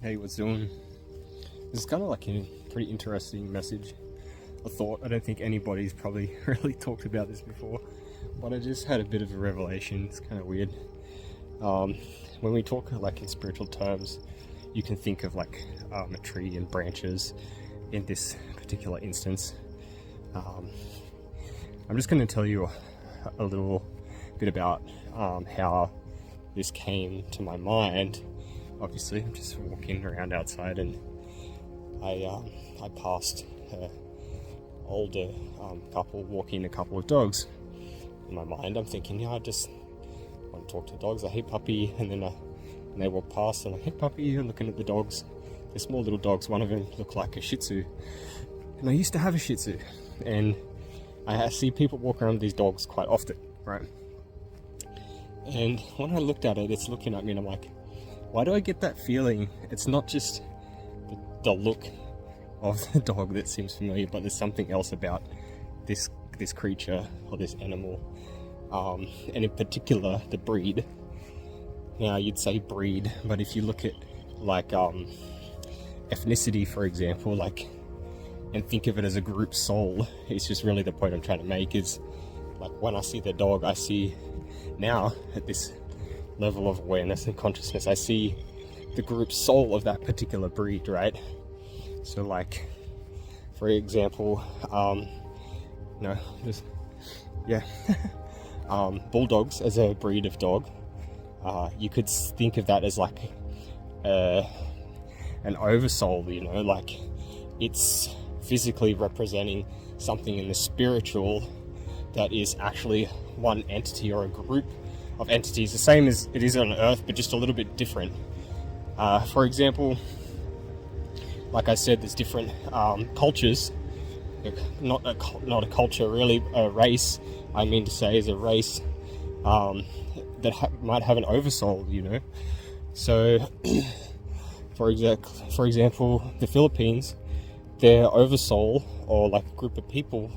Hey, what's doing? This is kind of like a pretty interesting message. I thought, I don't think anybody's probably really talked about this before, but I just had a bit of a revelation. It's kind of weird. When we talk like in spiritual terms, you can think of like a tree and branches in this particular instance. I'm just going to tell you a little bit about how this came to my mind. Obviously, I'm just walking around outside, and I passed an older couple walking a couple of dogs. In my mind, I'm thinking, yeah, I just want to talk to dogs. I hate puppy, and then they walk past, and I hate puppy. I'm looking at the dogs. They're small little dogs. One of them looked like a Shih Tzu, and I used to have a Shih Tzu, and I see people walk around with these dogs quite often, right? And when I looked at it, it's looking at me, and I'm like, why do I get that feeling? It's not just the look of the dog that seems familiar, but there's something else about this creature or this animal, and in particular the breed. Now you'd say breed, but if you look at like ethnicity, for example, like, and think of it as a group soul, it's just really the point I'm trying to make is, like, when I see the dog, I see now at this level of awareness and consciousness, I see the group soul of that particular breed, right? So like, for example, bulldogs as a breed of dog, you could think of that as like an oversoul, like it's physically representing something in the spiritual that is actually one entity or a group of entities, the same as it is on Earth, but just a little bit different. For example, like I said, there's different cultures. Not a culture, really, a race. I mean to say, is a race that might have an oversoul, So, for example, the Philippines, their oversoul, or like a group of people,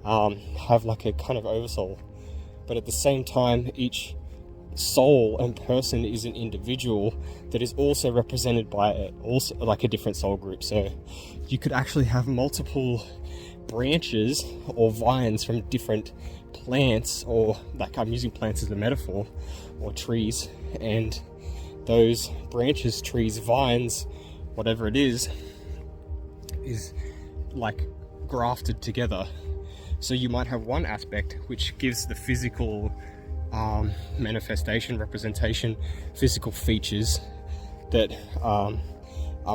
have like a kind of oversoul. But at the same time, each soul and person is an individual that is also represented by also like a different soul group. So you could actually have multiple branches or vines from different plants, or like I'm using plants as a metaphor, or trees, and those branches, trees, vines, whatever it is like grafted together. So you might have one aspect which gives the physical manifestation, representation, physical features that are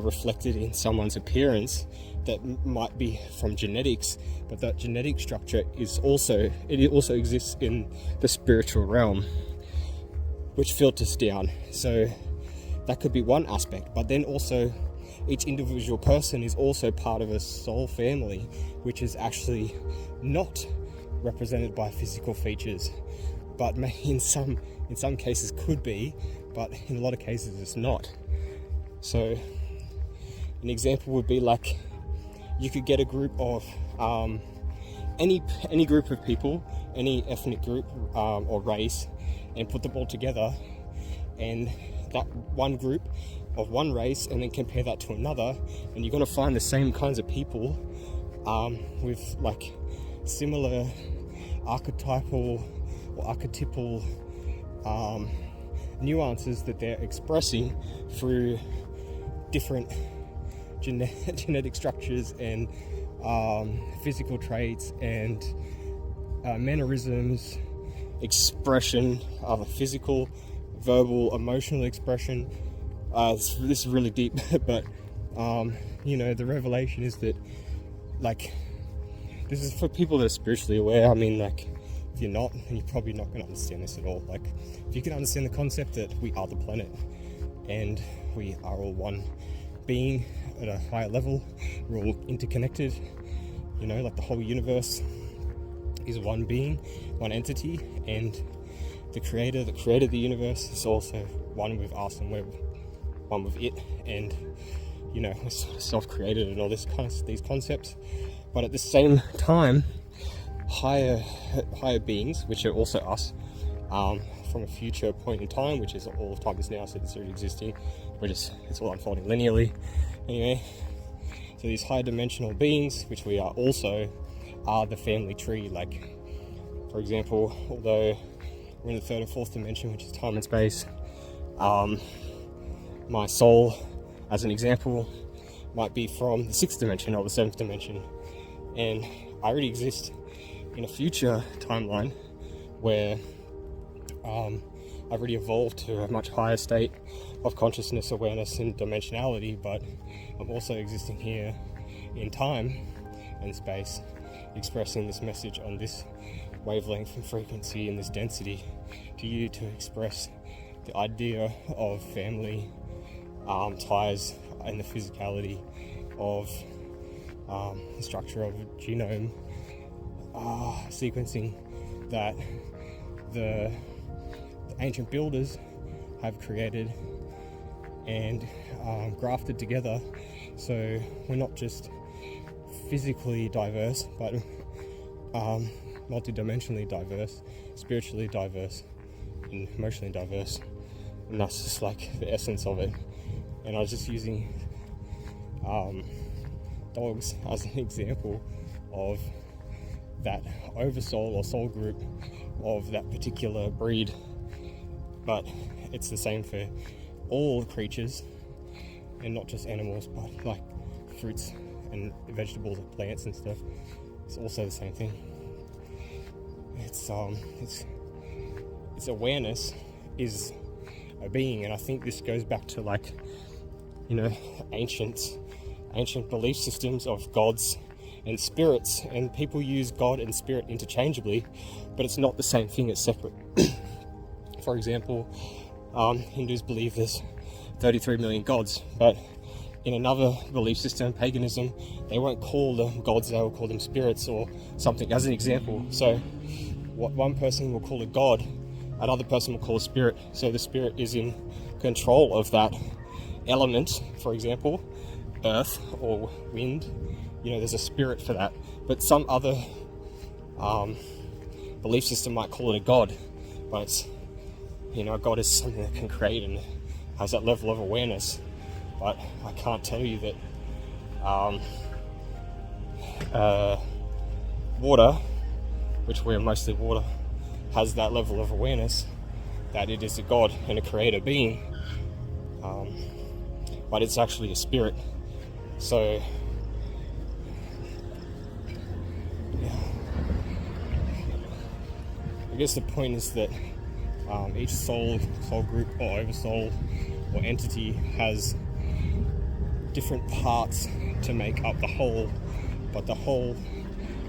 reflected in someone's appearance that might be from genetics, but that genetic structure also exists in the spiritual realm, which filters down. So that could be one aspect, but then also each individual person is also part of a soul family, which is actually not represented by physical features, but in some cases could be, but in a lot of cases it's not. So an example would be like, you could get a group of any group of people, any ethnic group or race, and put them all together, and that one group of one race, and then compare that to another, and you're going to find the same kinds of people with like similar archetypal or archetypal nuances that they're expressing through different genetic structures and physical traits and mannerisms, expression of physical, verbal, emotional expression. This is really deep, but the revelation is that, like, this is for people that are spiritually aware. I mean, like, if you're not, then you're probably not going to understand this at all. Like, if you can understand the concept that we are the planet and we are all one being at a higher level, we're all interconnected, like the whole universe is one being, one entity, and the creator that created the universe is also one with us, and we're one with it, and we're self-created and all these concepts. But at the same time, higher beings, which are also us, from a future point in time, which is all of time is now, so it's already existing. It's all unfolding linearly. Anyway, so these higher dimensional beings, which we are also, are the family tree. Like, for example, although we're in the third or fourth dimension, which is time and space, my soul, as an example, might be from the sixth dimension or the seventh dimension, and I already exist in a future timeline where I've already evolved to a much higher state of consciousness, awareness, and dimensionality, but I'm also existing here in time and space, expressing this message on this wavelength and frequency and this density to you, to express the idea of family ties and the physicality of the structure of genome sequencing that the ancient builders have created and grafted together. So we're not just physically diverse, but multidimensionally diverse, spiritually diverse, and emotionally diverse, and that's just like the essence of it. And I was just using dogs as an example of that oversoul or soul group of that particular breed, but it's the same for all creatures, and not just animals, but like fruits and vegetables and plants and stuff. It's also the same thing. It's awareness is a being, and I think this goes back to, like, you know, ancient belief systems of gods and spirits, and people use God and spirit interchangeably, but it's not the same thing, it's separate. For example, Hindus believe there's 33 million gods, but in another belief system, paganism, they won't call them gods, they will call them spirits or something, as an example. So what one person will call a god, another person will call a spirit. So the spirit is in control of that element, for example, earth or wind. You know, there's a spirit for that. But some other belief system might call it a god, but it's, you know, a god is something that can create and has that level of awareness. But I can't tell you that water, which we're mostly water, has that level of awareness that it is a god and a creator being, but it's actually a spirit. So yeah, I guess the point is that each soul group or oversoul or entity has different parts to make up the whole, but the whole,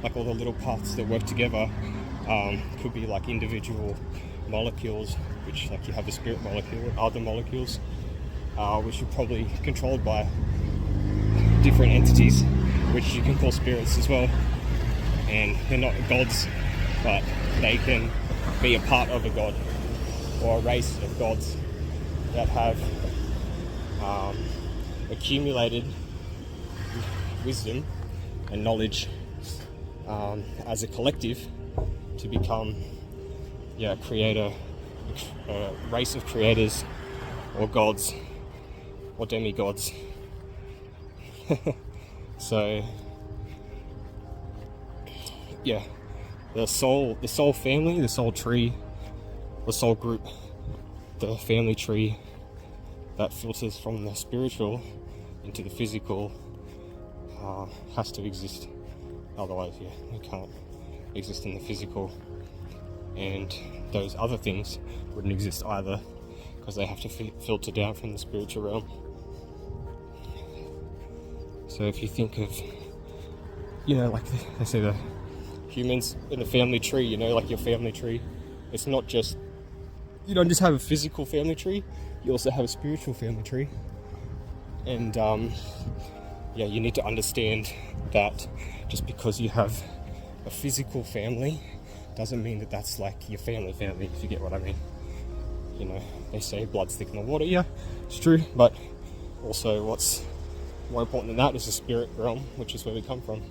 like all the little parts that work together, could be like individual molecules, which, like, you have the spirit molecule and other molecules, which are probably controlled by different entities, which you can call spirits as well. And they're not gods, but they can be a part of a god or a race of gods that have accumulated wisdom and knowledge as a collective to become creator, a race of creators or gods or demigods. So yeah, the soul family, the soul tree, the soul group, the family tree that filters from the spiritual into the physical has to exist. Otherwise, we can't exist in the physical, and those other things wouldn't exist either, because they have to filter down from the spiritual realm. So if you think of, like they say, the humans in the family tree, like your family tree, it's not just, you don't just have a physical family tree, you also have a spiritual family tree. And you need to understand that just because you have a physical family doesn't mean that that's like your family, if you get what I mean. They say blood's thicker than water. Yeah, it's true, but also what's more important than that is the spirit realm, which is where we come from.